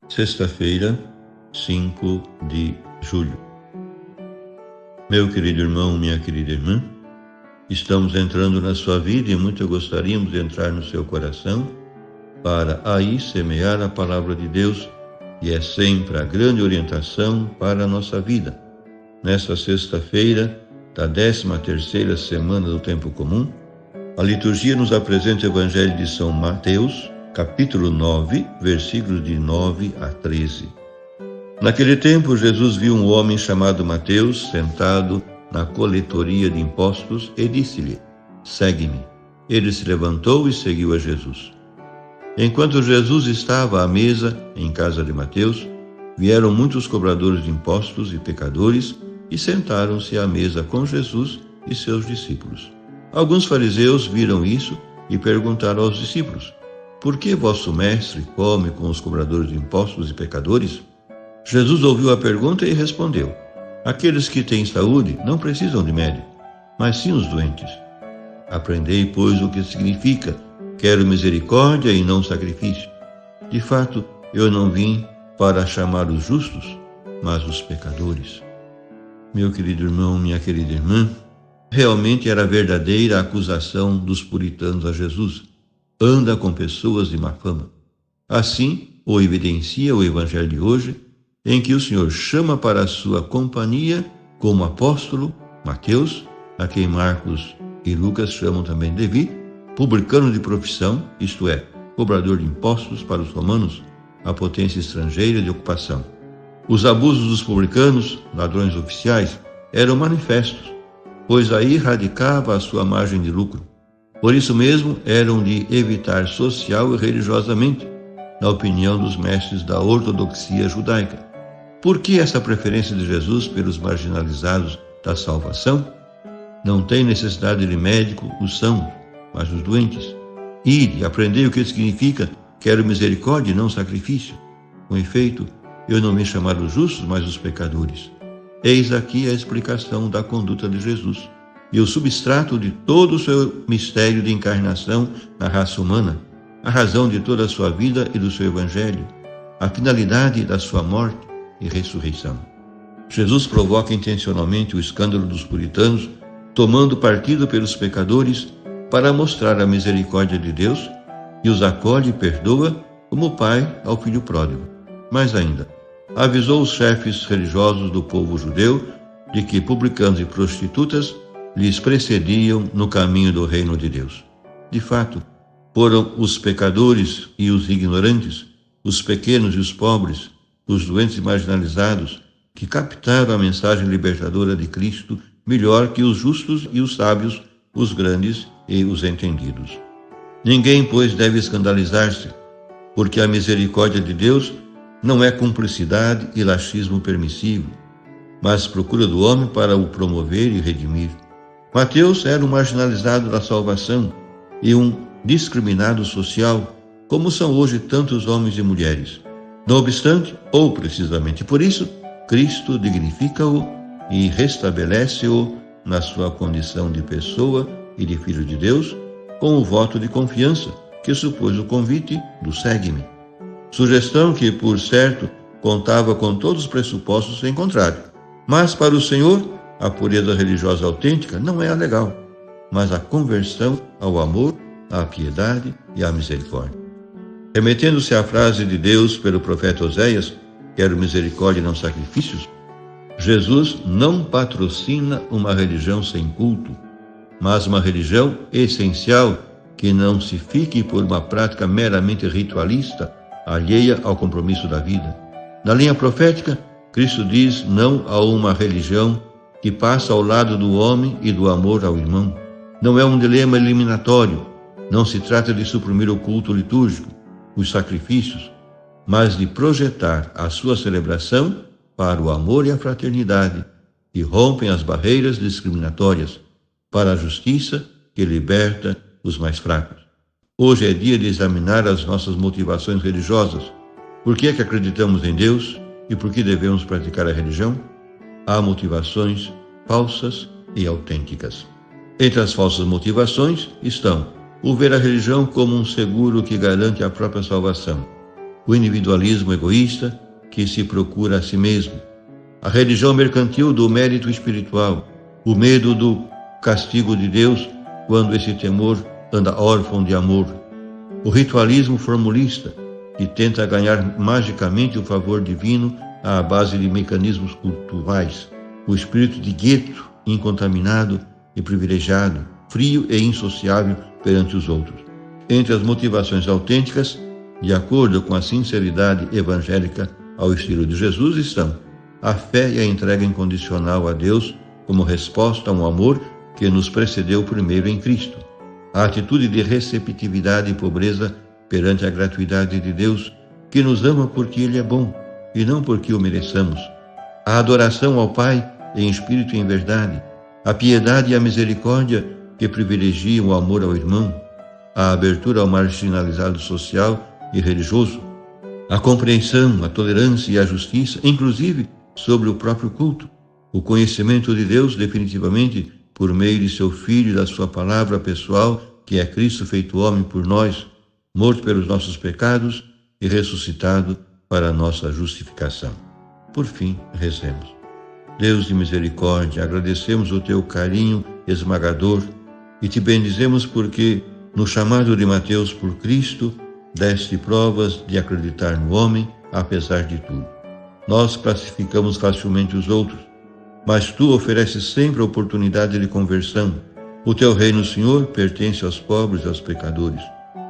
Sexta-feira, 5 de julho. Meu querido irmão, minha querida irmã, estamos entrando na sua vida e muito gostaríamos de entrar no seu coração para aí semear a palavra de Deus, que é sempre a grande orientação para a nossa vida. Nesta sexta-feira da 13ª semana do tempo comum, a liturgia nos apresenta o Evangelho de São Mateus, capítulo 9, versículos de 9 a 13. Naquele tempo, Jesus viu um homem chamado Mateus sentado na coletoria de impostos e disse-lhe: "Segue-me." Ele se levantou e seguiu a Jesus. Enquanto Jesus estava à mesa em casa de Mateus, vieram muitos cobradores de impostos e pecadores e sentaram-se à mesa com Jesus e seus discípulos. Alguns fariseus viram isso e perguntaram aos discípulos: "Por que vosso mestre come com os cobradores de impostos e pecadores?" Jesus ouviu a pergunta e respondeu: "Aqueles que têm saúde não precisam de médico, mas sim os doentes. Aprendei, pois, o que significa: quero misericórdia e não sacrifício. De fato, eu não vim para chamar os justos, mas os pecadores." Meu querido irmão, minha querida irmã, realmente era verdadeira a acusação dos puritanos a Jesus: anda com pessoas de má fama. Assim o evidencia o Evangelho de hoje, em que o Senhor chama para a sua companhia como apóstolo Mateus, a quem Marcos e Lucas chamam também de Levi, publicano de profissão, isto é, cobrador de impostos para os romanos, a potência estrangeira de ocupação. Os abusos dos publicanos, ladrões oficiais, eram manifestos, pois aí radicava a sua margem de lucro. Por isso mesmo eram de evitar social e religiosamente, na opinião dos mestres da ortodoxia judaica. Por que essa preferência de Jesus pelos marginalizados da salvação? Não tem necessidade de médico os sãos, mas os doentes. Ide, aprendei o que significa: quero misericórdia e não sacrifício. Com efeito, eu não vim chamar os justos, mas os pecadores. Eis aqui a explicação da conduta de Jesus e o substrato de todo o seu mistério de encarnação na raça humana, a razão de toda a sua vida e do seu evangelho, a finalidade da sua morte e ressurreição. Jesus provoca intencionalmente o escândalo dos puritanos, tomando partido pelos pecadores para mostrar a misericórdia de Deus, que os acolhe e perdoa como o pai ao filho pródigo. Mais ainda, avisou os chefes religiosos do povo judeu de que publicanos e prostitutas lhes precediam no caminho do reino de Deus. De fato, foram os pecadores e os ignorantes, os pequenos e os pobres, os doentes e marginalizados, que captaram a mensagem libertadora de Cristo melhor que os justos e os sábios, os grandes e os entendidos. Ninguém, pois, deve escandalizar-se, porque a misericórdia de Deus não é cumplicidade e laxismo permissivo, mas procura do homem para o promover e redimir. Mateus era um marginalizado da salvação e um discriminado social, como são hoje tantos homens e mulheres. Não obstante, ou precisamente por isso, Cristo dignifica-o e restabelece-o na sua condição de pessoa e de filho de Deus, com o voto de confiança que supôs o convite do "segue-me". Sugestão que, por certo, contava com todos os pressupostos em contrário. Mas para o Senhor, a pureza religiosa autêntica não é a legal, mas a conversão ao amor, à piedade e à misericórdia. Remetendo-se à frase de Deus pelo profeta Oséias: "Quero misericórdia e não sacrifícios", Jesus não patrocina uma religião sem culto, mas uma religião essencial que não se fique por uma prática meramente ritualista, alheia ao compromisso da vida. Na linha profética, Cristo diz não a uma religião que passa ao lado do homem e do amor ao irmão. Não é um dilema eliminatório, não se trata de suprimir o culto litúrgico, os sacrifícios, mas de projetar a sua celebração para o amor e a fraternidade, que rompem as barreiras discriminatórias, para a justiça que liberta os mais fracos. Hoje é dia de examinar as nossas motivações religiosas. Por que é que acreditamos em Deus e por que devemos praticar a religião? Há motivações falsas e autênticas. Entre as falsas motivações estão o ver a religião como um seguro que garante a própria salvação, o individualismo egoísta que se procura a si mesmo, a religião mercantil do mérito espiritual, o medo do castigo de Deus quando esse temor anda órfão de amor, o ritualismo formulista que tenta ganhar magicamente o favor divino à base de mecanismos culturais, o espírito de gueto incontaminado e privilegiado, frio e insociável perante os outros. Entre as motivações autênticas, de acordo com a sinceridade evangélica ao estilo de Jesus, estão a fé e a entrega incondicional a Deus como resposta a um amor que nos precedeu primeiro em Cristo, a atitude de receptividade e pobreza perante a gratuidade de Deus, que nos ama porque Ele é bom e não porque o mereçamos, a adoração ao Pai em espírito e em verdade, a piedade e a misericórdia que privilegiam o amor ao irmão, a abertura ao marginalizado social e religioso, a compreensão, a tolerância e a justiça, inclusive sobre o próprio culto, o conhecimento de Deus definitivamente por meio de seu Filho e da sua palavra pessoal, que é Cristo feito homem por nós, morto pelos nossos pecados e ressuscitado para a nossa justificação. Por fim, rezemos. Deus de misericórdia, agradecemos o teu carinho esmagador e te bendizemos porque, no chamado de Mateus por Cristo, deste provas de acreditar no homem, apesar de tudo. Nós classificamos facilmente os outros, mas tu ofereces sempre a oportunidade de conversão. O teu reino, Senhor, pertence aos pobres e aos pecadores.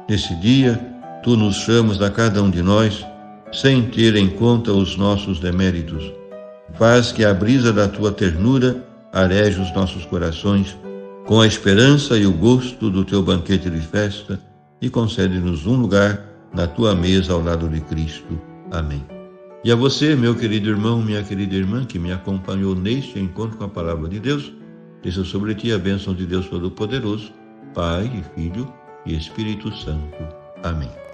Nesse dia, tu nos chamas a cada um de nós, sem ter em conta os nossos deméritos. Faz que a brisa da tua ternura areje os nossos corações, com a esperança e o gosto do teu banquete de festa, e concede-nos um lugar na tua mesa ao lado de Cristo. Amém. E a você, meu querido irmão, minha querida irmã, que me acompanhou neste encontro com a Palavra de Deus, desça sobre ti a bênção de Deus Todo-Poderoso, Pai, e Filho e Espírito Santo. Amém.